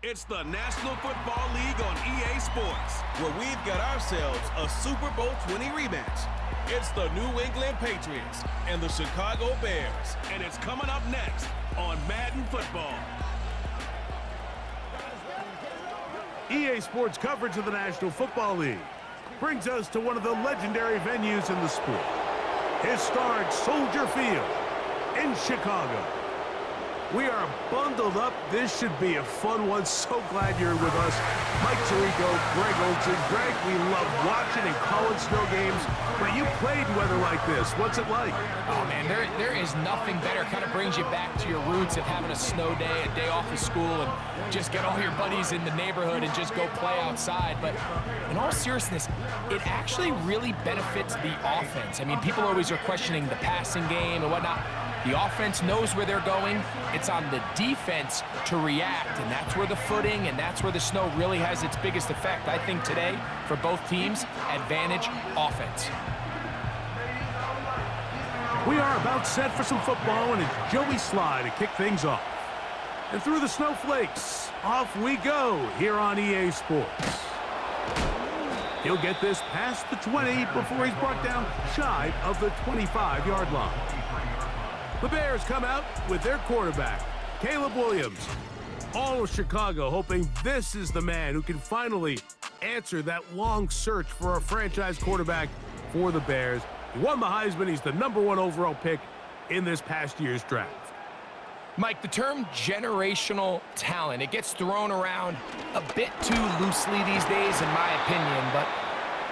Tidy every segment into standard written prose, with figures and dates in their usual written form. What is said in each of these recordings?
It's the National Football League on EA Sports, where we've got ourselves a Super Bowl XX rematch. It's the New England Patriots and the Chicago Bears, and it's coming up next on Madden Football. EA Sports coverage of the National Football League brings us to one of the legendary venues in the sport, historic Soldier Field in Chicago. We are bundled up. This should be a fun one. So glad you're with us. Mike Tirico, Greg Olson. Greg, we love watching and calling snow games, but you played weather like this. What's it like? Oh, man, there is nothing better. It kind of brings you back to your roots of having a snow day, a day off of school, and just get all your buddies in the neighborhood and just go play outside. But in all seriousness, it actually really benefits the offense. I mean, people always are questioning the passing game and whatnot. The offense knows where they're going. It's on the defense to react, and that's where the footing and that's where the snow really has its biggest effect. I think today, for both teams, advantage offense. We are about set for some football, and it's Joey Sly to kick things off. And through the snowflakes, off we go here on EA Sports. He'll get this past the 20 before he's brought down shy of the 25-yard line. The Bears come out with their quarterback, Caleb Williams. All of Chicago hoping this is the man who can finally answer that long search for a franchise quarterback for the Bears. He won the Heisman. He's the #1 overall pick in this past year's draft. Mike, the term generational talent, it gets thrown around a bit too loosely these days, in my opinion, but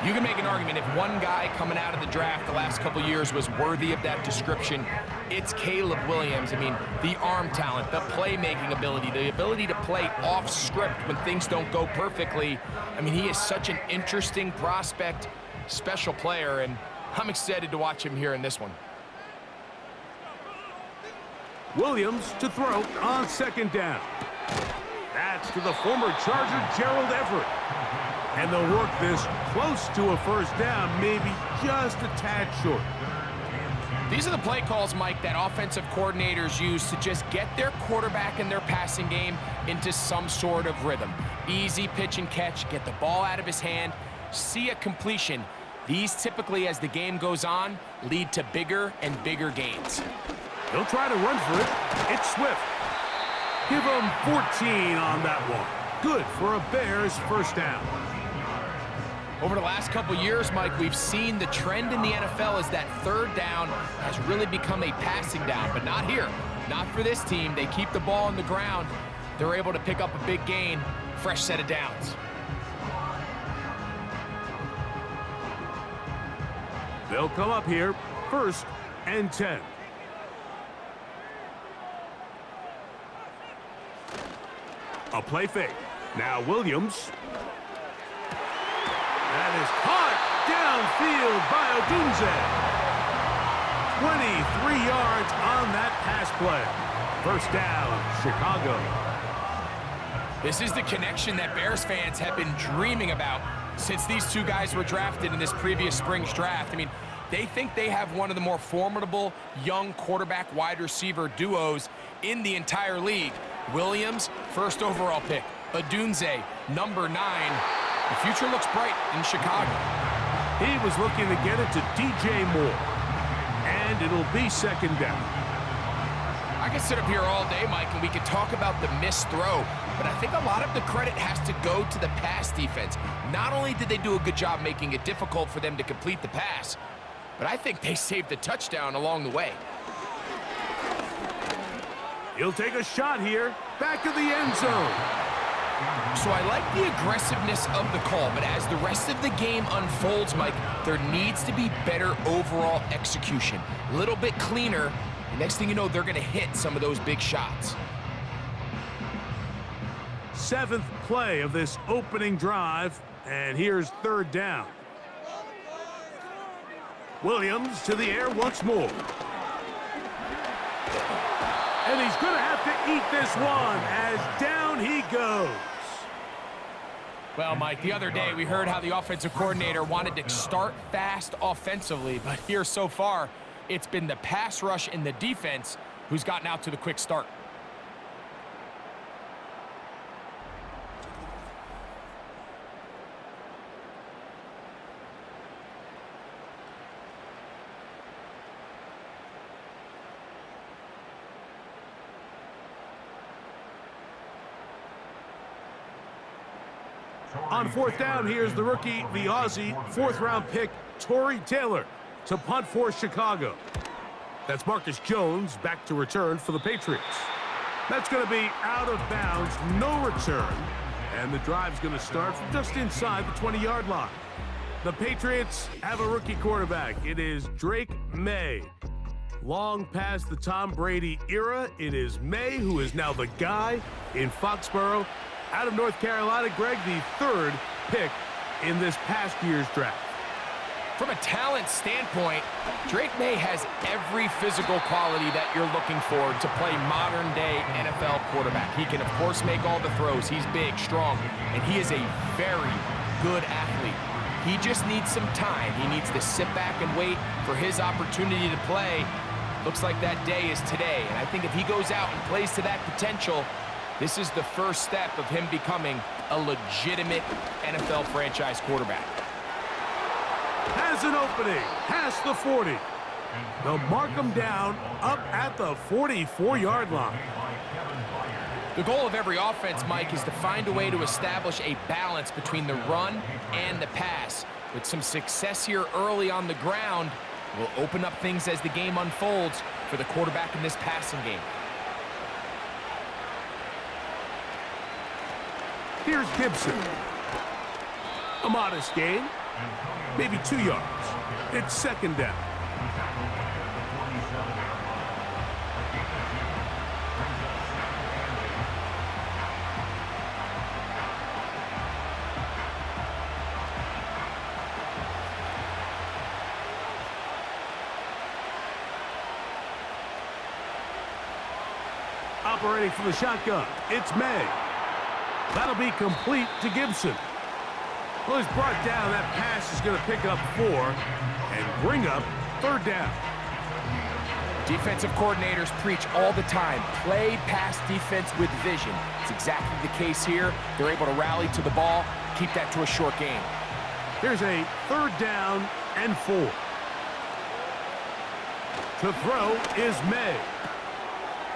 you can make an argument if one guy coming out of the draft the last couple years was worthy of that description, it's Caleb Williams. I mean, the arm talent, the playmaking ability, the ability to play off script when things don't go perfectly. I mean, he is such an interesting prospect, special player, and I'm excited to watch him here in this one. Williams to throw on second down. That's to the former Charger, Gerald Everett. And they'll work this close to a first down, maybe just a tad short. These are the play calls, Mike, that offensive coordinators use to just get their quarterback and their passing game into some sort of rhythm. Easy pitch and catch, get the ball out of his hand, see a completion. These typically, as the game goes on, lead to bigger and bigger gains. He'll try to run for it. It's Swift. Give him 14 on that one. Good for a Bears first down. Over the last couple years, Mike, we've seen the trend in the NFL is that third down has really become a passing down, but not here. Not for this team. They keep the ball on the ground. They're able to pick up a big gain, fresh set of downs. They'll come up here, 1st and 10. A play fake. Now Williams. That is caught downfield by Odunze. 23 yards on that pass play. First down, Chicago. This is the connection that Bears fans have been dreaming about since these two guys were drafted in this previous spring's draft. I mean, they think they have one of the more formidable young quarterback wide receiver duos in the entire league. Williams, 1st overall pick. Odunze, #9. The future looks bright in Chicago. He was looking to get it to DJ Moore. And it'll be 2nd down. I could sit up here all day, Mike, and we could talk about the missed throw, but I think a lot of the credit has to go to the pass defense. Not only did they do a good job making it difficult for them to complete the pass, but I think they saved the touchdown along the way. He'll take a shot here, back of the end zone. So I like the aggressiveness of the call, but as the rest of the game unfolds, Mike, there needs to be better overall execution. A little bit cleaner. The next thing you know, they're going to hit some of those big shots. 7th play of this opening drive, and here's 3rd down. Williams to the air once more. And he's going to have to eat this one as down he goes. Well, Mike, the other day we heard how the offensive coordinator wanted to start fast offensively, but here so far, it's been the pass rush and the defense who's gotten out to the quick start. On fourth down, here's the rookie, the Aussie, fourth-round pick, Torrey Taylor, to punt for Chicago. That's Marcus Jones back to return for the Patriots. That's going to be out of bounds, no return, and the drive's going to start from just inside the 20-yard line. The Patriots have a rookie quarterback. It is Drake May. Long past the Tom Brady era, it is May who is now the guy in Foxborough. Out of North Carolina, Greg, the third pick in this past year's draft. From a talent standpoint, Drake May has every physical quality that you're looking for to play modern-day NFL quarterback. He can, of course, make all the throws. He's big, strong, and he is a very good athlete. He just needs some time. He needs to sit back and wait for his opportunity to play. Looks like that day is today, and I think if he goes out and plays to that potential, this is the first step of him becoming a legitimate NFL franchise quarterback. Has an opening, past the 40. They'll mark him down up at the 44-yard line. The goal of every offense, Mike, is to find a way to establish a balance between the run and the pass. With some success here early on the ground, will open up things as the game unfolds for the quarterback in this passing game. Here's Gibson. A modest gain, maybe 2 yards. It's second down. Operating from the shotgun, it's May. That'll be complete to Gibson. Well, he's brought down. That pass is going to pick up 4 and bring up third down. Defensive coordinators preach all the time, play pass defense with vision. It's exactly the case here. They're able to rally to the ball, keep that to a short game. Here's a third down and 4. To throw is May.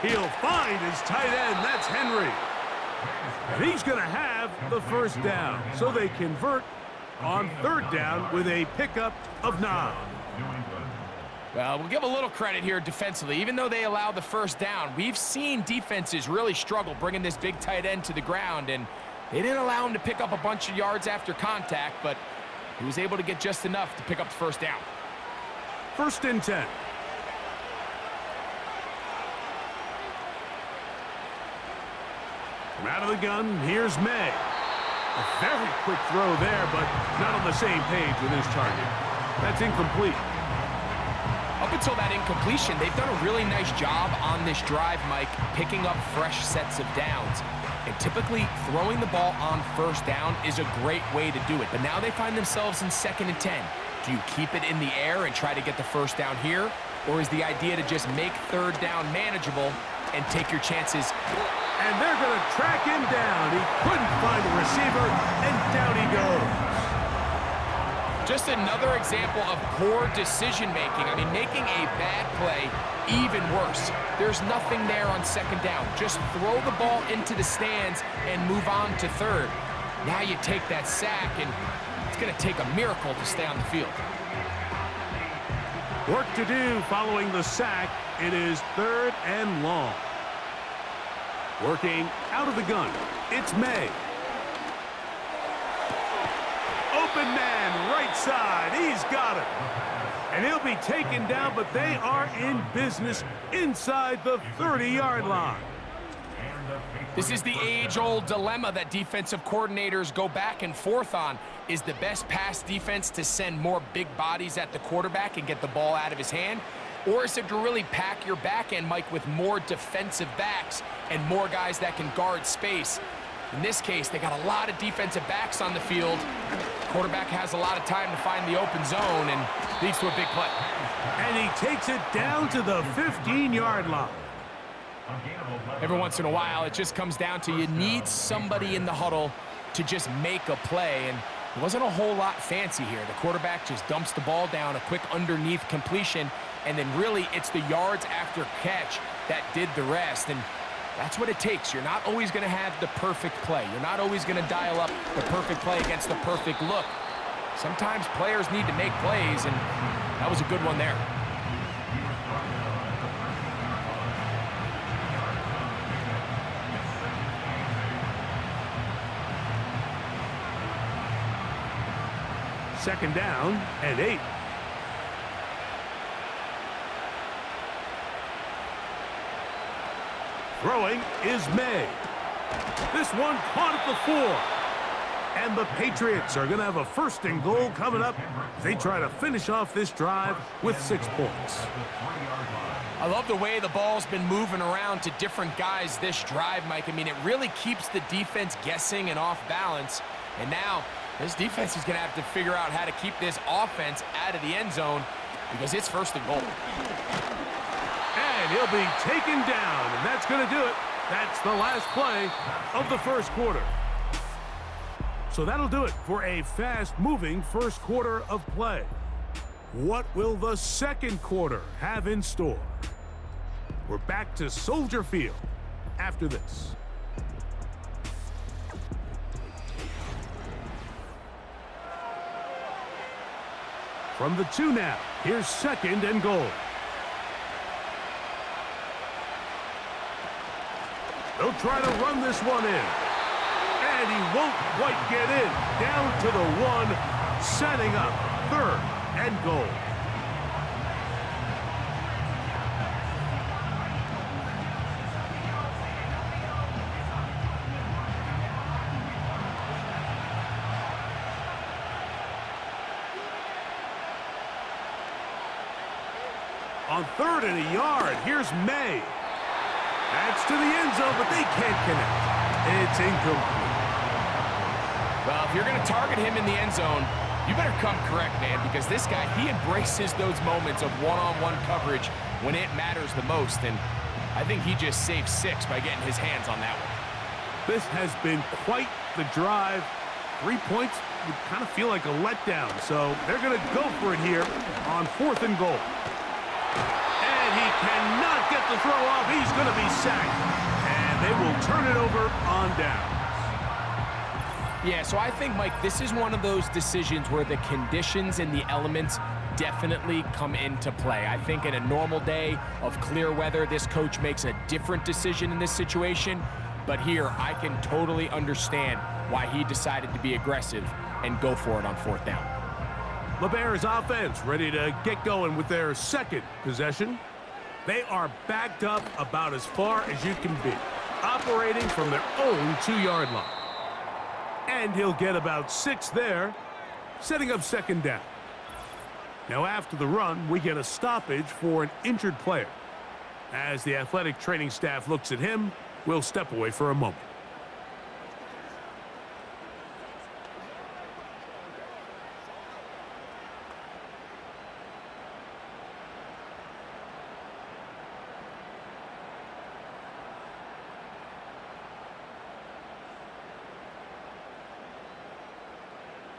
He'll find his tight end. That's Henry. And he's going to have the first down. So they convert on third down with a pickup of 9. Well, we'll give a little credit here defensively. Even though they allow the first down, we've seen defenses really struggle bringing this big tight end to the ground, and they didn't allow him to pick up a bunch of yards after contact, but he was able to get just enough to pick up the first down. First and 10. From out of the gun, here's May. A very quick throw there, but not on the same page with his target. That's incomplete. Up until that incompletion, they've done a really nice job on this drive, Mike, picking up fresh sets of downs. And typically, throwing the ball on first down is a great way to do it. But now they find themselves in 2nd and 10. Do you keep it in the air and try to get the first down here? Or is the idea to just make third down manageable and take your chances? And they're going to track him down. He couldn't find a receiver, and down he goes. Just another example of poor decision-making. I mean, making a bad play even worse. There's nothing there on second down. Just throw the ball into the stands and move on to third. Now you take that sack, and it's going to take a miracle to stay on the field. Work to do following the sack. It is third and long. Working out of the gun, it's May. Open man, right side, he's got it. And he'll be taken down, but they are in business inside the 30-yard line. This is the age-old dilemma that defensive coordinators go back and forth on. Is the best pass defense to send more big bodies at the quarterback and get the ball out of his hand? Or is it to really pack your back end, Mike, with more defensive backs and more guys that can guard space? In this case, they got a lot of defensive backs on the field. Quarterback has a lot of time to find the open zone and leads to a big play. And he takes it down to the 15-yard line. Every once in a while, it just comes down to you need somebody in the huddle to just make a play, and it wasn't a whole lot fancy here. The quarterback just dumps the ball down, a quick underneath completion, and then really it's the yards after catch that did the rest. And That's what it takes. You're not always going to have the perfect play. You're not always going to dial up the perfect play against the perfect look. Sometimes players need to make plays, and that was a good one there. Second down and 8. Throwing is May. This one caught at the 4. And the Patriots are going to have a 1st and goal coming up. They try to finish off this drive with 6 points. I love the way the ball's been moving around to different guys this drive, Mike. I mean, it really keeps the defense guessing and off balance. And now this defense is going to have to figure out how to keep this offense out of the end zone because it's 1st and goal. And he'll be taken down, and that's going to do it. That's the last play of the 1st quarter. So that'll do it for a fast-moving 1st quarter of play. What will the 2nd quarter have in store? We're back to Soldier Field after this. From the 2 now, here's 2nd and goal. They'll try to run this one in. And he won't quite get in. Down to the 1, setting up 3rd and goal. On 3rd and a yard, here's May. That's to the end zone, but they can't connect. It's incomplete. Well, if you're going to target him in the end zone, you better come correct, man, because this guy, he embraces those moments of one-on-one coverage when it matters the most, and I think he just saved 6 by getting his hands on that one. This has been quite the drive. 3 points would kind of feel like a letdown, so they're going to go for it here on 4th and goal. And he cannot get the throw off. He's going to be sacked. And they will turn it over on downs. Yeah, so I think, Mike, this is one of those decisions where the conditions and the elements definitely come into play. I think in a normal day of clear weather, this coach makes a different decision in this situation. But here, I can totally understand why he decided to be aggressive and go for it on 4th down. The Bears offense ready to get going with their 2nd possession. They are backed up about as far as you can be, operating from their own 2-yard line. And he'll get about 6 there, setting up 2nd down. Now after the run, we get a stoppage for an injured player. As the athletic training staff looks at him, we'll step away for a moment.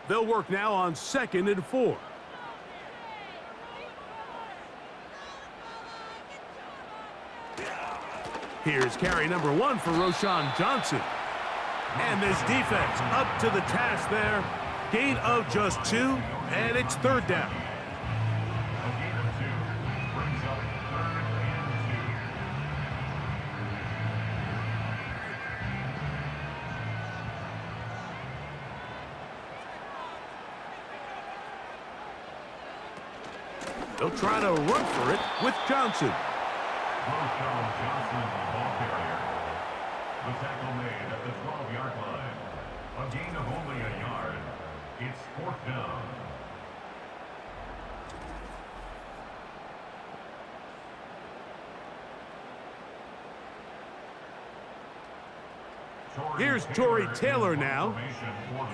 They'll work now on 2nd and 4. Here's carry number 1 for Roschon Johnson. And this defense up to the task there. Gain of just 2, and it's 3rd down. They'll try to run for it with Johnson. Roschon Johnson, the ball carrier. The tackle made at the 12-yard line. A gain of only a yard. It's 4th down. Here's Tory Taylor now,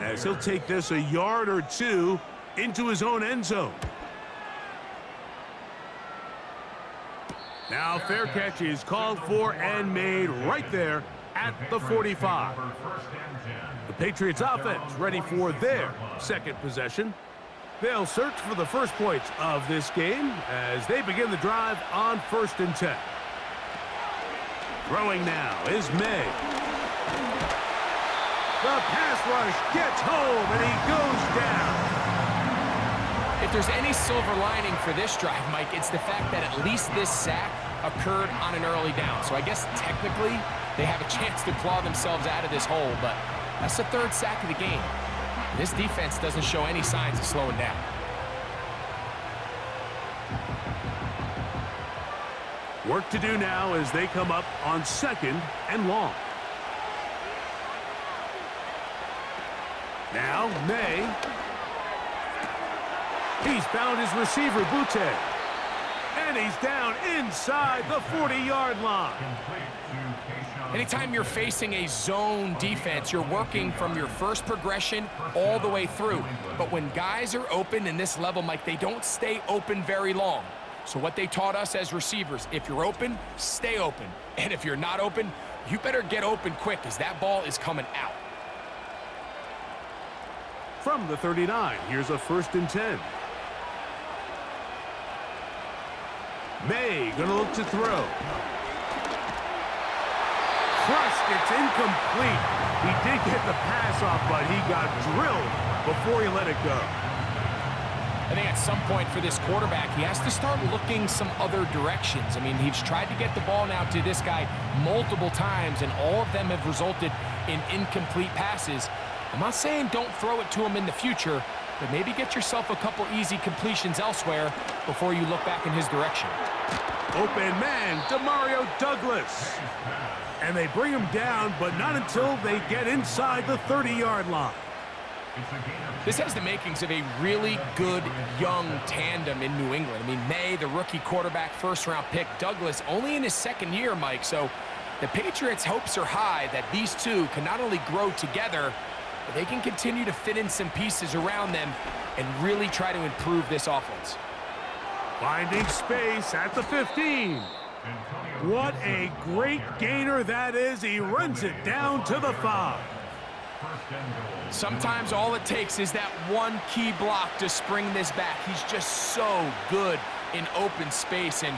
as he'll take this a yard or 2 into his own end zone. Now fair catch is called for and made right there at the 45. The Patriots offense ready for their 2nd possession. They'll search for the 1st points of this game as they begin the drive on 1st and 10. Throwing now is May. The pass rush gets home, and he goes down. If there's any silver lining for this drive, Mike, it's the fact that at least this sack occurred on an early down. So I guess technically they have a chance to claw themselves out of this hole, but that's the third sack of the game. This defense doesn't show any signs of slowing down. Work to do now as they come up on 2nd and long. Now, May. He's found his receiver, Butte. And he's down inside the 40-yard line. Anytime you're facing a zone defense, you're working from your first progression all the way through. But when guys are open in this level, Mike, they don't stay open very long. So what they taught us as receivers, if you're open, stay open. And if you're not open, you better get open quick because that ball is coming out. From the 39, here's a 1st and 10. May gonna look to throw. Crushed, it's incomplete. He did get the pass off, but he got drilled before he let it go. I think at some point for this quarterback, he has to start looking some other directions. I mean, he's tried to get the ball now to this guy multiple times, and all of them have resulted in incomplete passes. I'm not saying don't throw it to him in the future, but maybe get yourself a couple easy completions elsewhere before you look back in his direction. Open man, Demario Douglas. And they bring him down, but not until they get inside the 30-yard line. This has the makings of a really good young tandem in New England. I mean, May, the rookie quarterback, first-round pick. Douglas only in his 2nd year, Mike. So the Patriots' hopes are high that these two can not only grow together, but they can continue to fit in some pieces around them and really try to improve this offense. Finding space at the 15. What a great gainer that is. He runs it down to the 5. Sometimes all it takes is that one key block to spring this back. He's just so good in open space. And,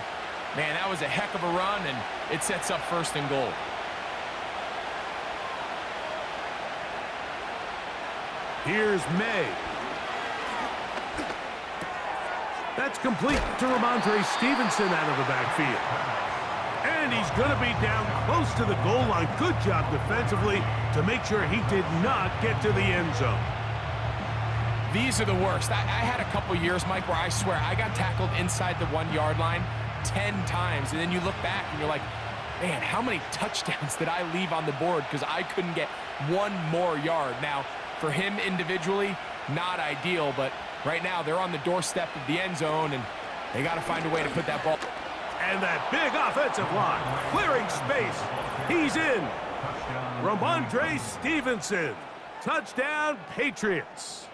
man, that was a heck of a run, and it sets up 1st and goal. Here's May. That's complete to Ramondre Stevenson out of the backfield. And he's going to be down close to the goal line. Good job defensively to make sure he did not get to the end zone. These are the worst. I had a couple years, Mike, where I swear I got tackled inside the 1-yard line 10 times. And then you look back and you're like, man, how many touchdowns did I leave on the board because I couldn't get one more yard? Now, for him individually, not ideal, but right now they're on the doorstep of the end zone, and they got to find a way to put that ball. And that big offensive line, clearing space. He's in. Ramondre Stevenson. Touchdown, Patriots.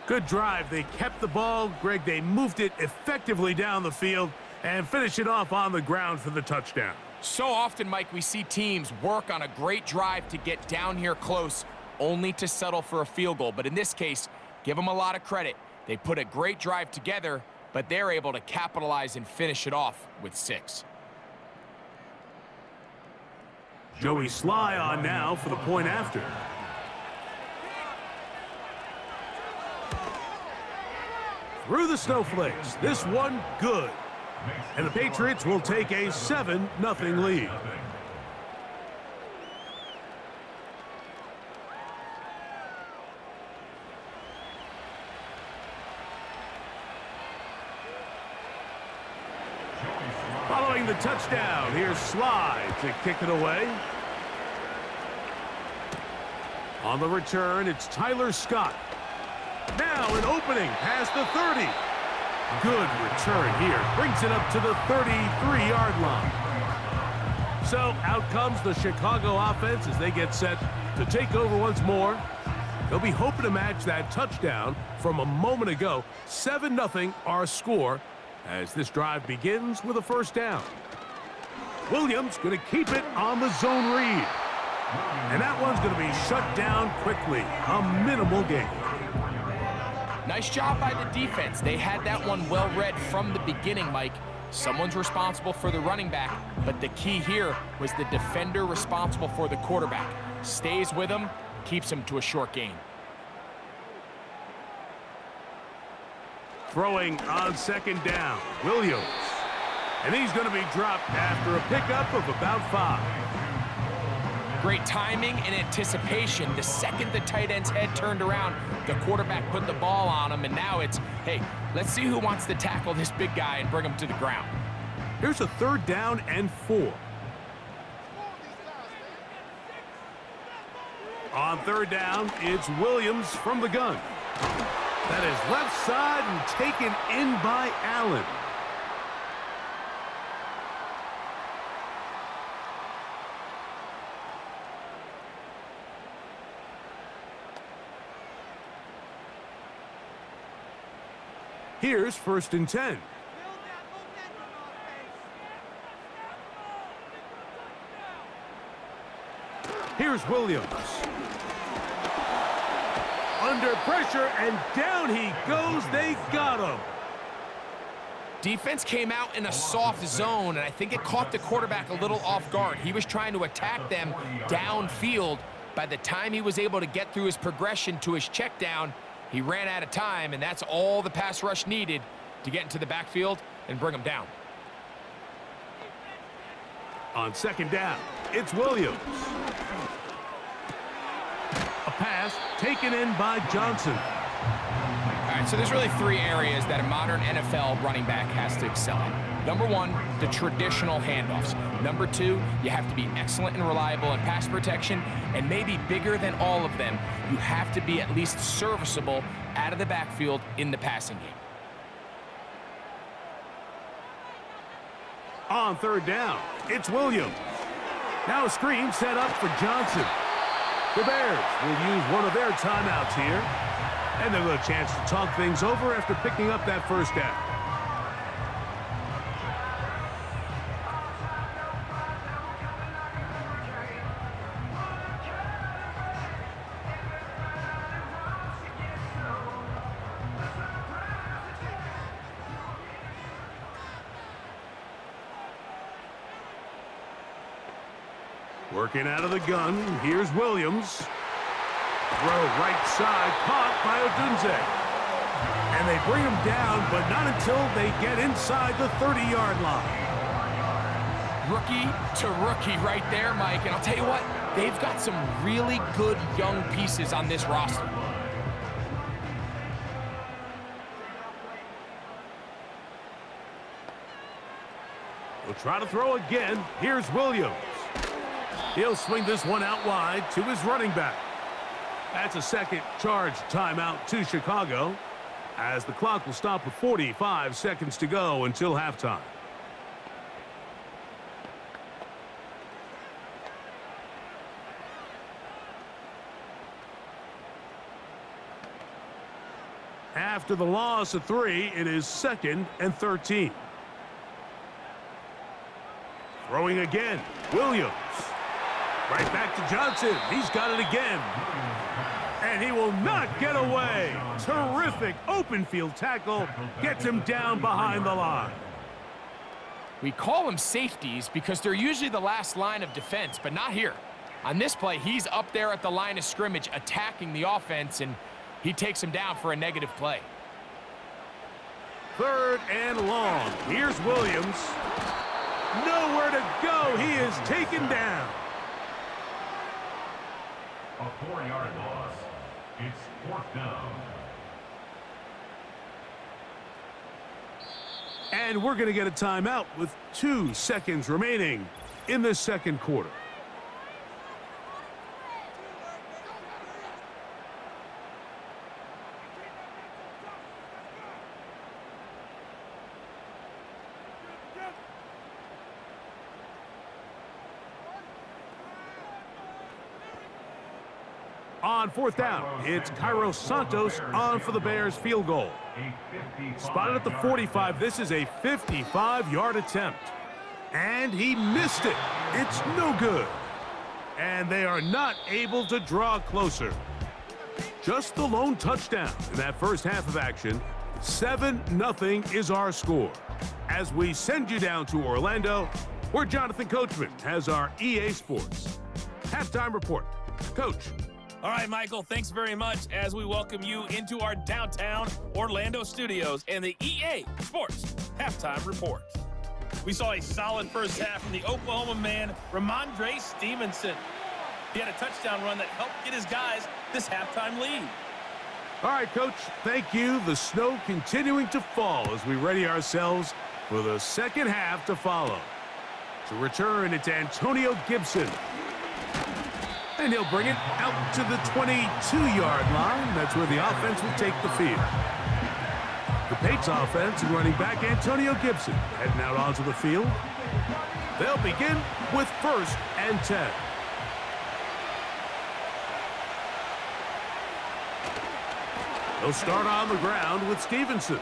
Good drive. They kept the ball. Greg, they moved it effectively down the field and finished it off on the ground for the touchdown. So often, Mike, we see teams work on a great drive to get down here close, only to settle for a field goal. But in this case, give them a lot of credit. They put a great drive together, but they're able to capitalize and finish it off with 6. Joey Sly on now for the point after. Through the snowflakes, this one good. And the Patriots will take a 7-0 lead. Following the touchdown, here's Sly to kick it away. On the return, it's Tyler Scott. Now an opening past the 30. Good return here. Brings it up to the 33-yard line. So out comes the Chicago offense as they get set to take over once more. They'll be hoping to match that touchdown from a moment ago. 7-0 our score as this drive begins with a first down. Williams going to keep it on the zone read. And that one's going to be shut down quickly. A minimal gain. Nice job by the defense. They had that one well read from the beginning, Mike. Someone's responsible for the running back, but the key here was the defender responsible for the quarterback. Stays with him, keeps him to a short gain. Throwing on second down, Williams. And he's going to be dropped after a pickup of about 5. Great timing and anticipation. The second the tight end's head turned around, the quarterback put the ball on him, and now it's, hey, let's see who wants to tackle this big guy and bring him to the ground. Here's a 3rd down and 4. On 3rd down, it's Williams from the gun. That is left side and taken in by Allen. Here's 1st and 10. Here's Williams. Under pressure, and down he goes. They got him. Defense came out in a soft zone, and I think it caught the quarterback a little off guard. He was trying to attack them downfield. By the time he was able to get through his progression to his check down, he ran out of time, and that's all the pass rush needed to get into the backfield and bring him down. On 2nd down, it's Williams. A pass taken in by Johnson. All right, so there's really 3 areas that a modern NFL running back has to excel in. Number 1, the traditional handoffs. Number 2, you have to be excellent and reliable in pass protection, and maybe bigger than all of them, you have to be at least serviceable out of the backfield in the passing game. On 3rd down, it's Williams. Now a screen set up for Johnson. The Bears will use one of their timeouts here, and they'll have a chance to talk things over after picking up that 1st down. Working out of the gun, here's Williams. Throw right side, caught by Odunze. And they bring him down, but not until they get inside the 30-yard line. Rookie to rookie right there, Mike. And I'll tell you what, they've got some really good young pieces on this roster. We'll try to throw again. Here's Williams. He'll swing this one out wide to his running back. That's a second charge timeout to Chicago, as the clock will stop with 45 seconds to go until halftime. After the loss of 3, it is 2nd and 13. Throwing again, Williams. Right back to Johnson. He's got it again. And he will not get away. Terrific open field tackle. Gets him down behind the line. We call them safeties because they're usually the last line of defense, but not here. On this play, he's up there at the line of scrimmage attacking the offense, and he takes him down for a negative play. 3rd and long. Here's Williams. Nowhere to go. He is taken down. A 4-yard loss. It's 4th down. And we're going to get a timeout with 2 seconds remaining in the 2nd quarter. On 4th down, it's Kairos Santos on for the Bears field goal. Spotted at the 45, this is a 55-yard attempt. And he missed it. It's no good. And they are not able to draw closer. Just the lone touchdown in that first half of action. 7-0 is our score. as we send you down to Orlando, where Jonathan Coachman has our EA Sports halftime report. Coach. All right, Michael, thanks very much as we welcome you into our downtown Orlando studios and the EA Sports halftime report. We saw a solid first half from the Oklahoma man, Ramondre Stevenson. He had a touchdown run that helped get his guys this halftime lead. All right, Coach, thank you. The snow continuing to fall as we ready ourselves for the second half to follow. To return, it's Antonio Gibson. And he'll bring it out to the 22-yard line. That's where the offense will take the field. The Patriots offense and running back Antonio Gibson heading out onto the field. They'll begin with 1st and 10. They'll start on the ground with Stevenson.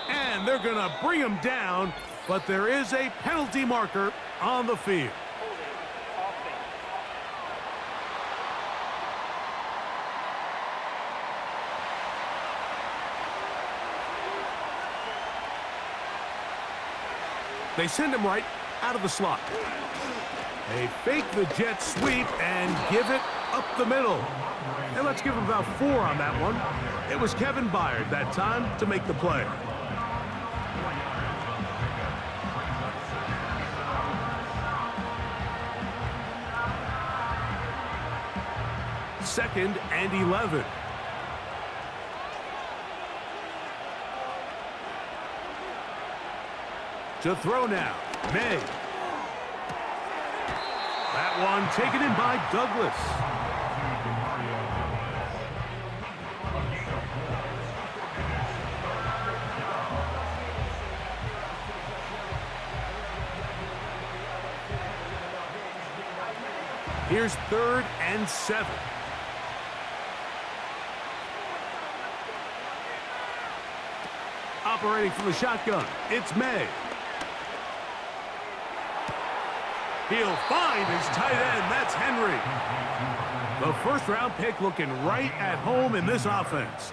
And they're going to bring him down, but there is a penalty marker on the field. They send him right out of the slot. They fake the jet sweep and give it up the middle. And let's give him about 4 on that one. It was Kevin Byard that time to make the play. Second and 11. To throw now, May. That one taken in by Douglas. Here's 3rd and 7. Operating from the shotgun, it's May. He'll find his tight end. That's Henry. The first-round pick looking right at home in this offense.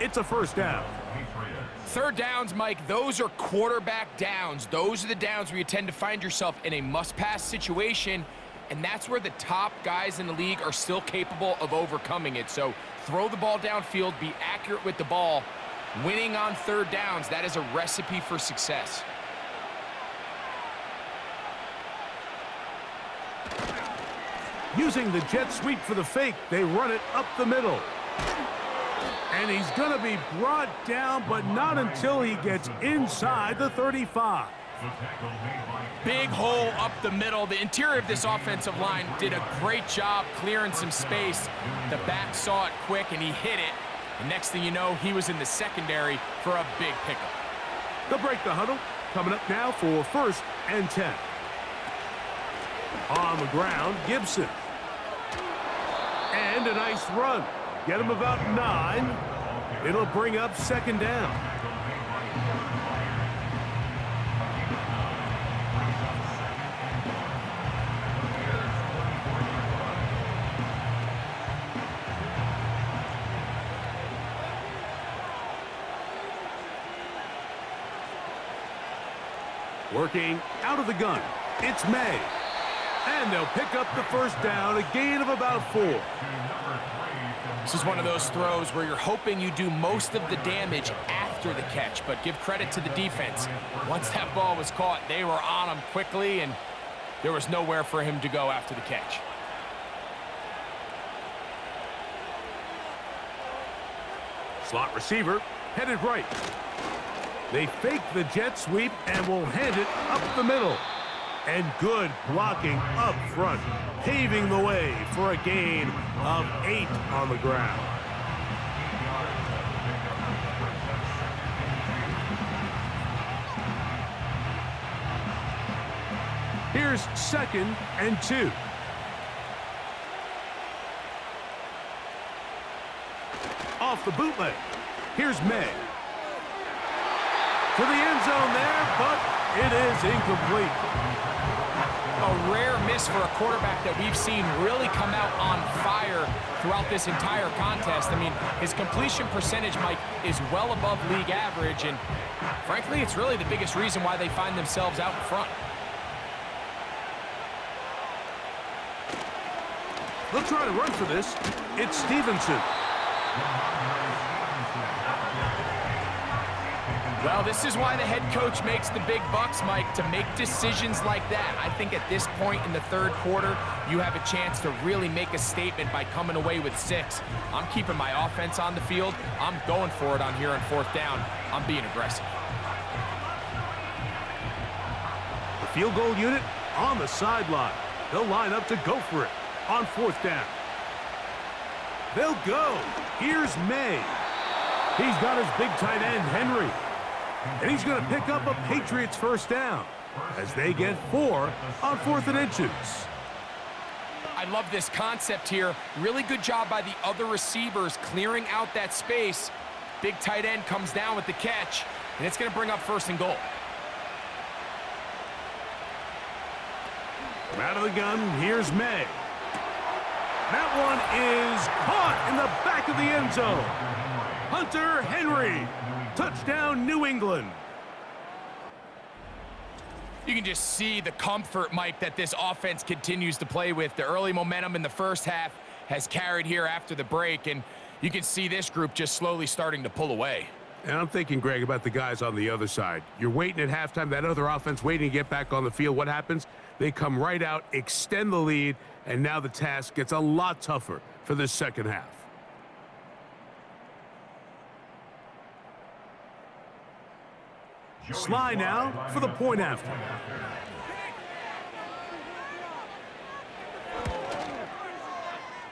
It's a 1st down. 3rd downs, Mike, those are quarterback downs. Those are the downs where you tend to find yourself in a must-pass situation, and that's where the top guys in the league are still capable of overcoming it. So throw the ball downfield, be accurate with the ball. Winning on 3rd downs, that is a recipe for success. Using the jet sweep for the fake, they run it up the middle. And he's going to be brought down, but not until he gets inside the 35. Big hole up the middle. The interior of this offensive line did a great job clearing some space. The back saw it quick, and he hit it. And next thing you know, he was in the secondary for a big pickup. They'll break the huddle. Coming up now for 1st and 10. On the ground, Gibson. And a nice run. Get him about 9. It'll bring up 2nd down. Working out of the gun, it's May. And they'll pick up the 1st down, a gain of about 4. This is one of those throws where you're hoping you do most of the damage after the catch, but give credit to the defense. Once that ball was caught, they were on him quickly, and there was nowhere for him to go after the catch. Slot receiver, headed right. They fake the jet sweep and will hand it up the middle. And good blocking up front, paving the way for a gain of 8 on the ground. Here's 2nd and 2. Off the bootleg. Here's May. To the end zone there, but it is incomplete. a rare miss for a quarterback that we've seen really come out on fire throughout this entire contest. I mean, his completion percentage, Mike, is well above league average, and frankly, it's really the biggest reason why they find themselves out in front. They'll try to run for this. It's Stevenson. Well, this is why the head coach makes the big bucks, Mike, to make decisions like that. I think at this point in the third quarter, you have a chance to really make a statement by coming away with 6. I'm keeping my offense on the field. I'm going for it on here on 4th down. I'm being aggressive. The field goal unit on the sideline. They'll line up to go for it on 4th down. They'll go. Here's May. He's got his big tight end, Henry. And he's going to pick up a Patriots 1st down as they get 4 on 4th and inches. I love this concept here. Really good job by the other receivers clearing out that space. Big tight end comes down with the catch, and it's going to bring up 1st and goal. From out of the gun, here's May. That one is caught in the back of the end zone. Hunter Henry. Touchdown, New England. You can just see the comfort, Mike, that this offense continues to play with. The early momentum in the first half has carried here after the break, and you can see this group just slowly starting to pull away. And I'm thinking, Greg, about the guys on the other side. You're waiting at halftime, that other offense waiting to get back on the field. What happens? They come right out, extend the lead, and now the task gets a lot tougher for this second half. Sly now for the point after.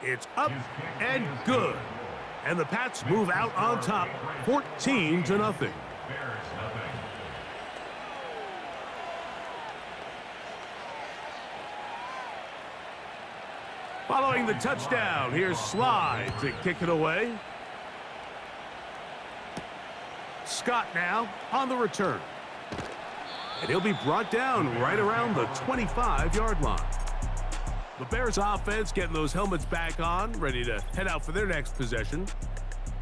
It's up and good. And the Pats move out on top, 14-0. Following the touchdown, here's Sly to kick it away. Scott now on the return. And he'll be brought down right around the 25-yard line. The Bears offense getting those helmets back on, ready to head out for their next possession.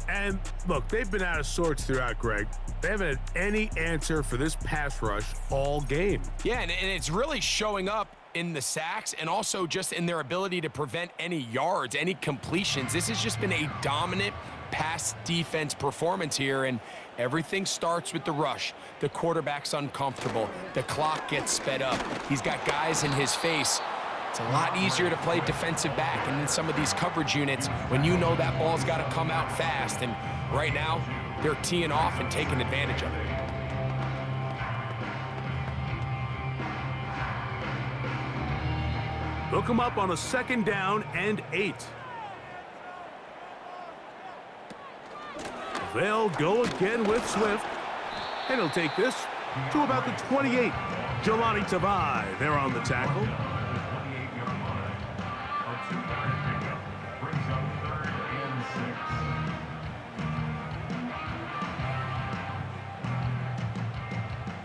And look, they've been out of sorts throughout, Greg. They haven't had any answer for this pass rush all game. Yeah, and it's really showing up in the sacks and also just in their ability to prevent any yards, any completions. This has just been a dominant pass defense performance here, and everything starts with the rush. The quarterback's uncomfortable. The clock gets sped up. He's got guys in his face. It's a lot easier to play defensive back and in some of these coverage units when you know that ball's got to come out fast. And right now, they're teeing off and taking advantage of it. They'll come up on a 2nd down and 8. They'll go again with Swift. And he'll take this to about the 28. Jelani Tavai there on the tackle.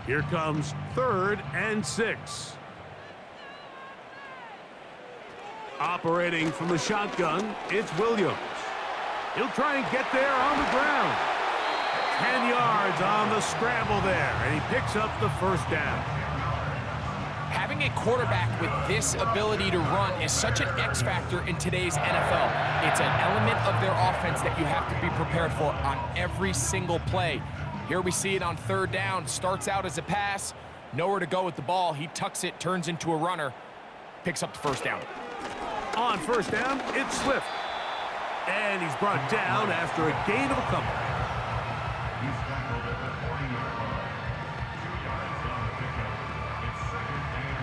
Here comes 3rd and 6. Operating from the shotgun, it's Williams. He'll try and get there on the ground. 10 yards on the scramble there, and he picks up the 1st down. Having a quarterback with this ability to run is such an X factor in today's NFL. It's an element of their offense that you have to be prepared for on every single play. Here we see it on 3rd down. Starts out as a pass. Nowhere to go with the ball. He tucks it, turns into a runner. Picks up the 1st down. On 1st down, it's Swift. And he's brought down after a gain of a couple. He's tackled at the 40-yard line. 2 yards on the pickup. It's 2nd and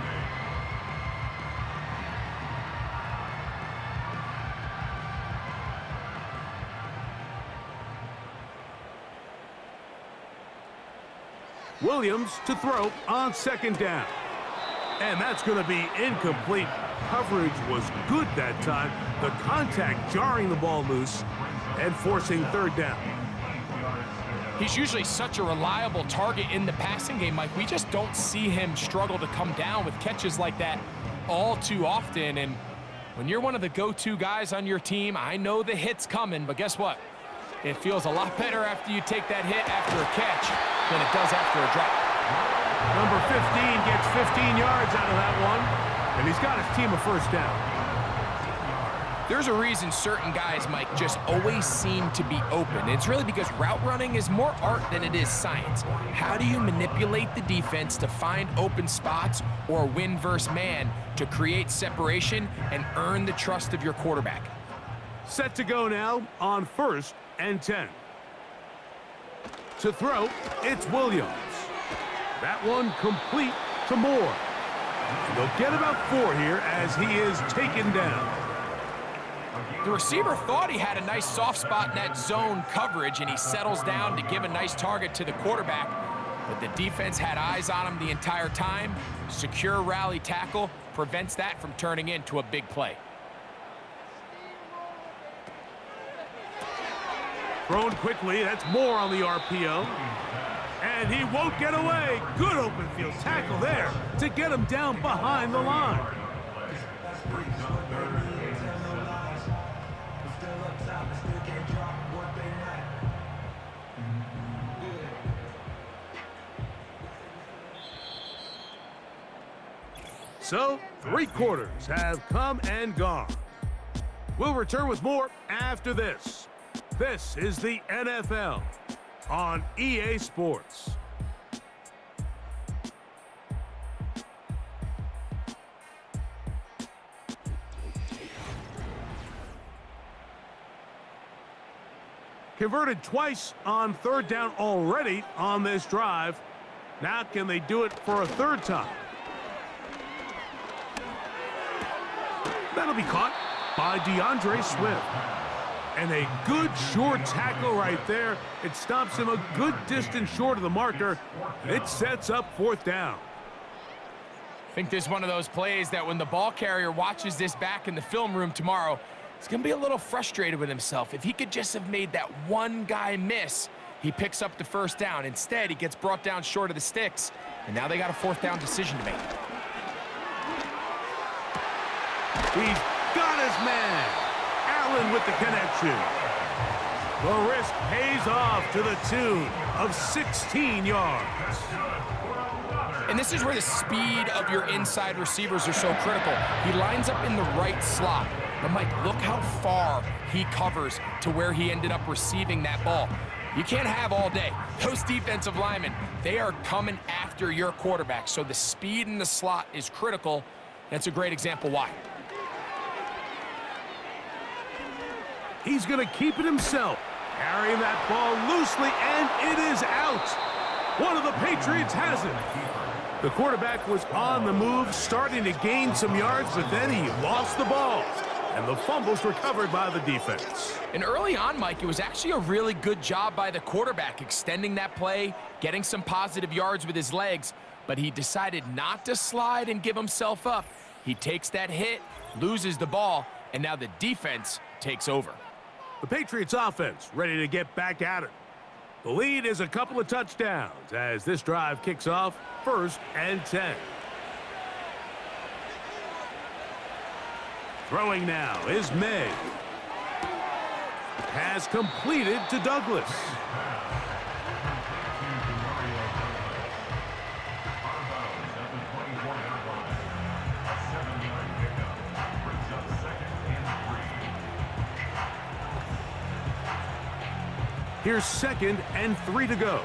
8. Williams to throw on 2nd down. And that's going to be incomplete. Coverage was good that time. The contact jarring the ball loose and forcing 3rd down. He's usually such a reliable target in the passing game, Mike. We just don't see him struggle to come down with catches like that. all too often, and when you're one of the go-to guys on your team, I know the hit's coming, but guess what? It feels a lot better after you take that hit after a catch than it does after a drop. Number 15 gets 15 yards out of that one, and he's got his team a first down. There's a reason certain guys, Mike, just always seem to be open. It's really because route running is more art than it is science. How do you manipulate the defense to find open spots or win versus man to create separation and earn the trust of your quarterback? Set to go now on 1st and 10. To throw, it's Williams. That one complete to Moore. And they'll get about 4 here as he is taken down. The receiver thought he had a nice soft spot in that zone coverage, and he settles down to give a nice target to the quarterback. But the defense had eyes on him the entire time. Secure rally tackle prevents that from turning into a big play. Thrown quickly, that's Moore on the RPO. And he won't get away. Good open field tackle there to get him down behind the line. So, 3 quarters have come and gone. We'll return with more after this. This is the NFL on EA Sports. Converted twice on 3rd down already on this drive. Now can they do it for a 3rd time? That'll be caught by DeAndre Swift. And a good short tackle right there. It stops him a good distance short of the marker. It sets up 4th down. I think this is one of those plays that when the ball carrier watches this back in the film room tomorrow, he's going to be a little frustrated with himself. If he could just have made that one guy miss, he picks up the 1st down. Instead, he gets brought down short of the sticks, and now they got a 4th down decision to make. He's got his man. Allen with the connection. The risk pays off to the tune of 16 yards. And this is where the speed of your inside receivers are so critical. He lines up in the right slot. But Mike, look how far he covers to where he ended up receiving that ball. You can't have all day. Those defensive linemen, they are coming after your quarterback. So the speed in the slot is critical. That's a great example why. He's going to keep it himself, carrying that ball loosely, and it is out. One of the Patriots has it. The quarterback was on the move, starting to gain some yards, but then he lost the ball, and the fumble's recovered by the defense. And early on, Mike, it was actually a really good job by the quarterback, extending that play, getting some positive yards with his legs, but he decided not to slide and give himself up. He takes that hit, loses the ball, and now the defense takes over. The Patriots offense ready to get back at it. The lead is a couple of touchdowns as this drive kicks off 1st and 10. Throwing now is May. Has completed to Douglas. Here's 2nd and 3 to go.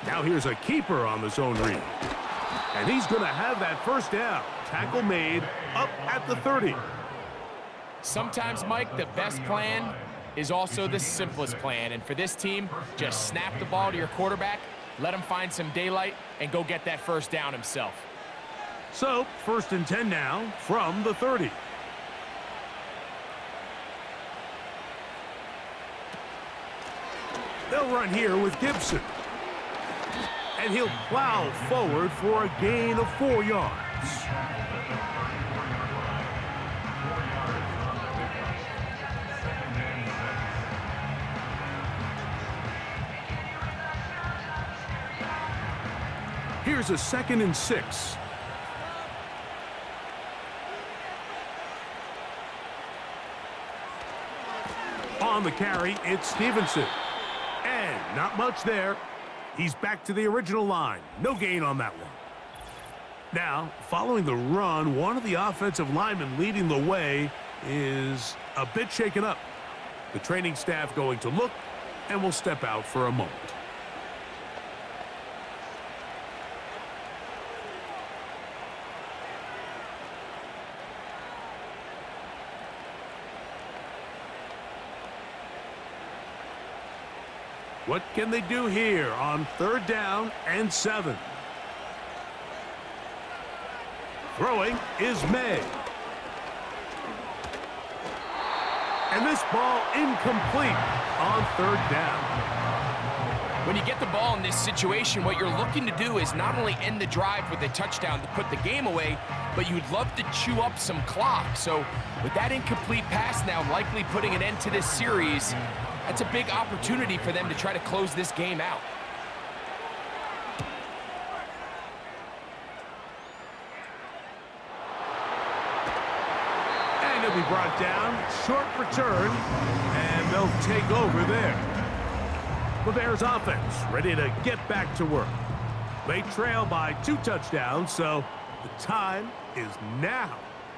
Now here's a keeper on the zone read. And he's going to have that 1st down. Tackle made up at the 30. Sometimes, Mike, the best plan is also the simplest plan. And for this team, just snap the ball to your quarterback, let him find some daylight, and go get that 1st down himself. So, 1st and 10 now from the 30. They'll run here with Gibson. And he'll plow forward for a gain of 4 yards. Here's a 2nd and 6. On the carry, it's Stevenson. And not much there. He's back to the original line. No gain on that one. Now, following the run, one of the offensive linemen leading the way is a bit shaken up. The training staff going to look and will step out for a moment. What can they do here on 3rd down and 7? Throwing is May. And this ball incomplete on 3rd down. When you get the ball in this situation, what you're looking to do is not only end the drive with a touchdown to put the game away, but you'd love to chew up some clock. So with that incomplete pass now likely putting an end to this series, that's a big opportunity for them to try to close this game out. And he'll be brought down. Short return. And they'll take over there. The Bears offense ready to get back to work. They trail by 2 touchdowns, so the time is now.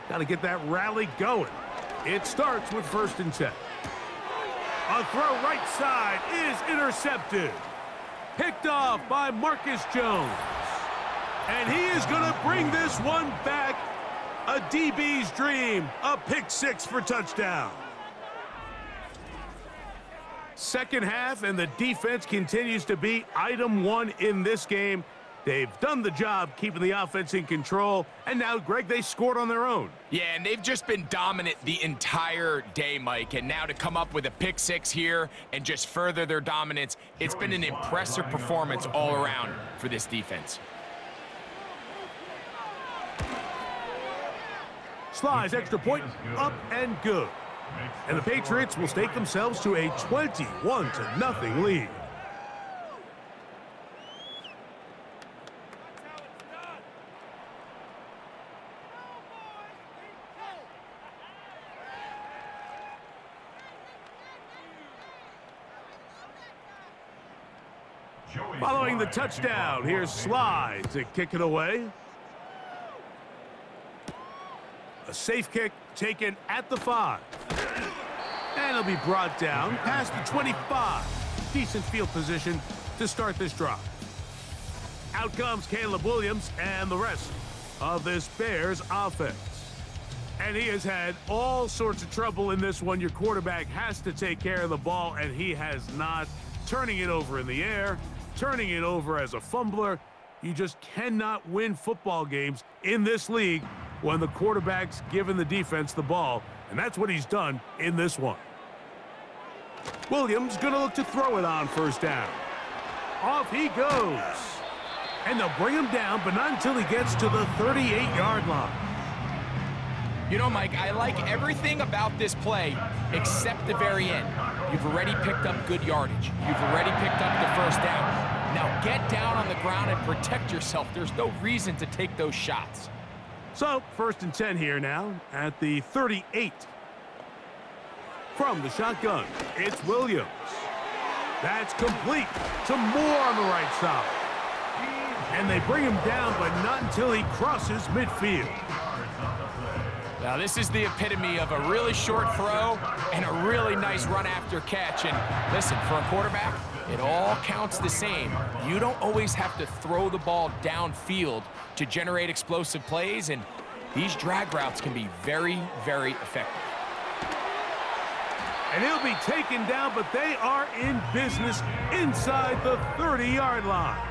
Got to get that rally going. It starts with 1st and 10. A throw right side is intercepted. Picked off by Marcus Jones. And he is going to bring this one back. A DB's dream. A pick 6 for touchdown. Second half, and the defense continues to be item 1 in this game. They've done the job keeping the offense in control, and now, Greg, they scored on their own. Yeah, and they've just been dominant the entire day, Mike, and now to come up with a pick 6 here and just further their dominance, it's been an impressive performance all around for this defense. Slice extra point, up and good. And the Patriots will stake themselves to a 21-0 lead. Following the touchdown, here's Sly to kick it away. A safe kick taken at the 5. And it'll be brought down past the 25. Decent field position to start this drive. Out comes Caleb Williams and the rest of this Bears offense. And he has had all sorts of trouble in this one. Your quarterback has to take care of the ball, and he has not. Turning it over in the air, turning it over as a fumbler. You just cannot win football games in this league when the quarterback's giving the defense the ball, and that's what he's done in this one. Williams going to look to throw it on 1st down. Off he goes. And they'll bring him down, but not until he gets to the 38-yard line. You know, Mike, I like everything about this play except the very end. You've already picked up good yardage. You've already picked up the 1st down. Now get down on the ground and protect yourself. There's no reason to take those shots. So, 1st and 10 here now at the 38. From the shotgun, it's Williams. That's complete to Moore on the right side. And they bring him down, but not until he crosses midfield. Now, this is the epitome of a really short throw and a really nice run after catch. And listen, for a quarterback, it all counts the same. You don't always have to throw the ball downfield to generate explosive plays, and these drag routes can be very, very effective. And he'll be taken down, but they are in business inside the 30-yard line.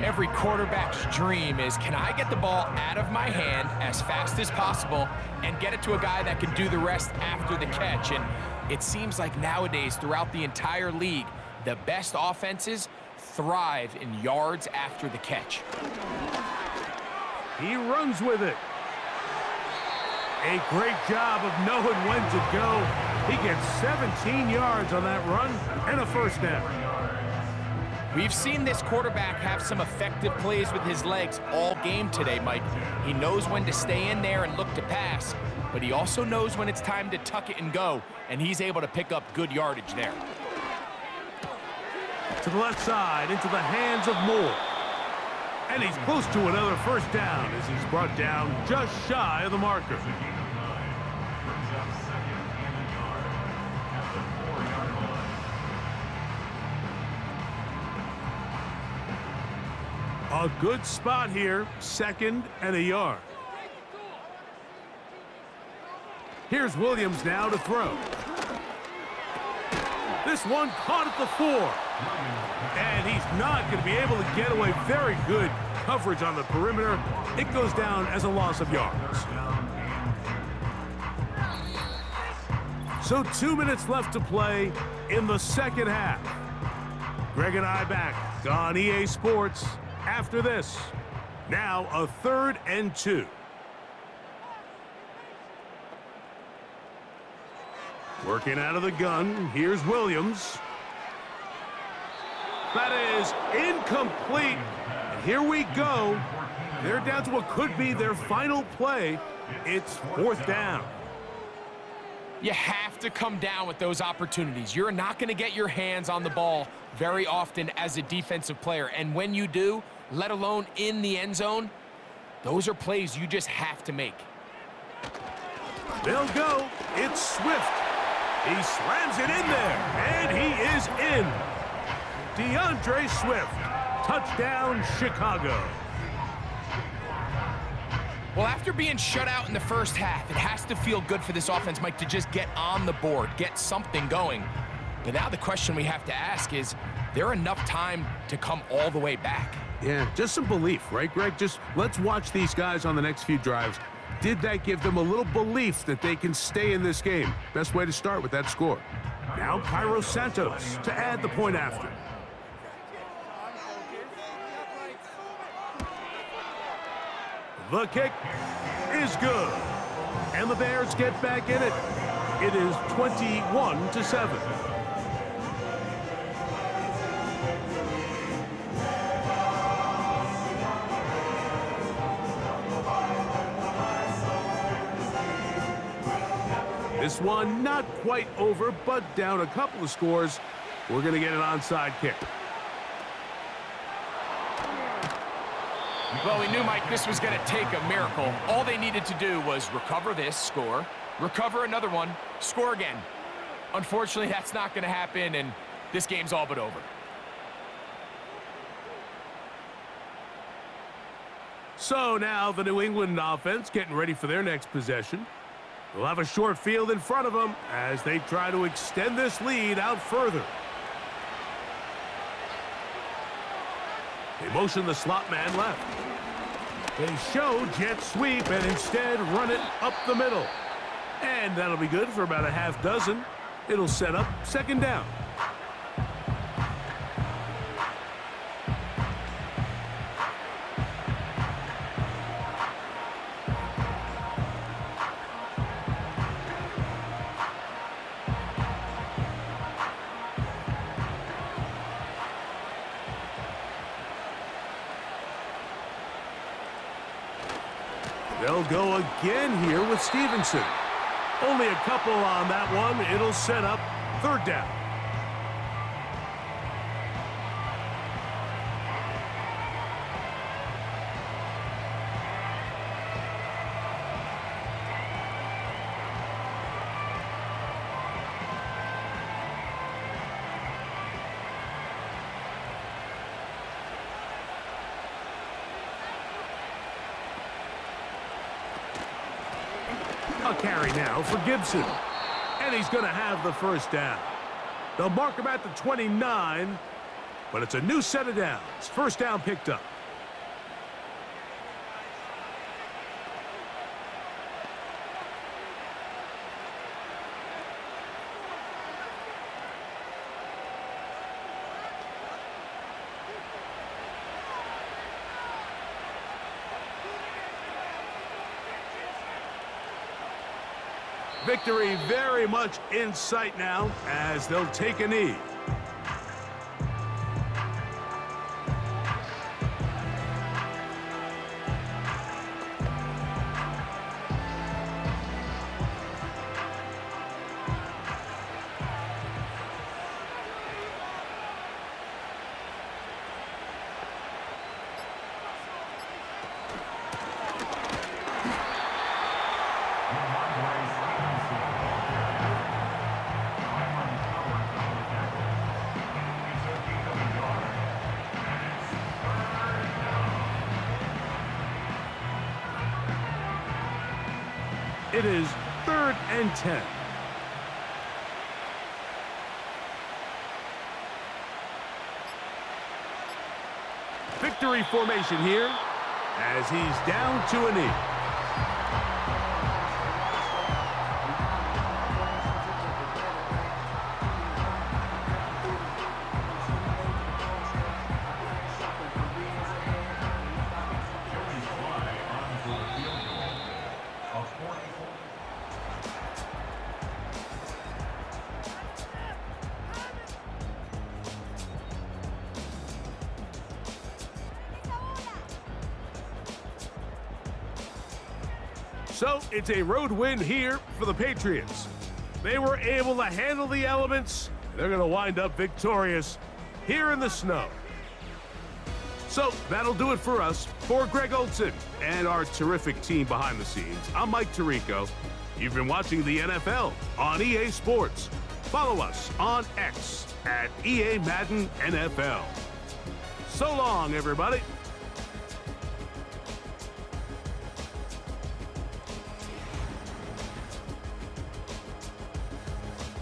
Every quarterback's dream is, can I get the ball out of my hand as fast as possible and get it to a guy that can do the rest after the catch? And it seems like nowadays, throughout the entire league, the best offenses thrive in yards after the catch. He runs with it. A great job of knowing when to go. He gets 17 yards on that run and a 1st down. We've seen this quarterback have some effective plays with his legs all game today, Mike. He knows when to stay in there and look to pass, but he also knows when it's time to tuck it and go, and he's able to pick up good yardage there. To the left side, into the hands of Moore. And he's close to another first down as he's brought down just shy of the marker. A good spot here, 2nd and a yard. Here's Williams now to throw. This one caught at the 4. And he's not going to be able to get away. Very good coverage on the perimeter. It goes down as a loss of yards. So 2 minutes left to play in the second half. Greg and I back on EA Sports after this. Now a 3rd and 2. Working out of the gun. Here's Williams. That is incomplete. And here we go. They're down to what could be their final play. It's 4th down. You have to come down with those opportunities. You're not going to get your hands on the ball very often as a defensive player. And when you do, let alone in the end zone, those are plays you just have to make. They'll go. It's Swift. He slams it in there, and he is in. DeAndre Swift. Touchdown, Chicago. Well, after being shut out in the first half, it has to feel good for this offense, Mike, to just get on the board, get something going. But now the question we have to ask is there enough time to come all the way back? Yeah, just some belief, right, Greg? Just let's watch these guys on the next few drives. Did that give them a little belief that they can stay in this game? Best way to start with that score. Now Cairo Santos to add the point after. The kick is good. And the Bears get back in it. It is 21-7. This one not quite over, but down a couple of scores. We're going to get an onside kick. Well, we knew, Mike, this was going to take a miracle. All they needed to do was recover this, score, recover another one, score again. Unfortunately, that's not going to happen, and this game's all but over. So now the New England offense getting ready for their next possession. They'll have a short field in front of them as they try to extend this lead out further. They motion the slot man left. They show jet sweep and instead run it up the middle. And that'll be good for about a half dozen. It'll set up 2nd down. They'll go again here with Stevenson. Only a couple on that one. It'll set up 3rd down. A carry now for Gibson. And he's going to have the 1st down. They'll mark him at the 29, but it's a new set of downs. 1st down picked up. Victory very much in sight now as they'll take a knee. It is 3rd and 10. Victory formation here as he's down to a knee. So it's a road win here for the Patriots. They were able to handle the elements. They're going to wind up victorious here in the snow. So that'll do it for us. For Greg Olson and our terrific team behind the scenes, I'm Mike Tirico. You've been watching the NFL on EA Sports. Follow us on X at EA Madden NFL. So long, everybody.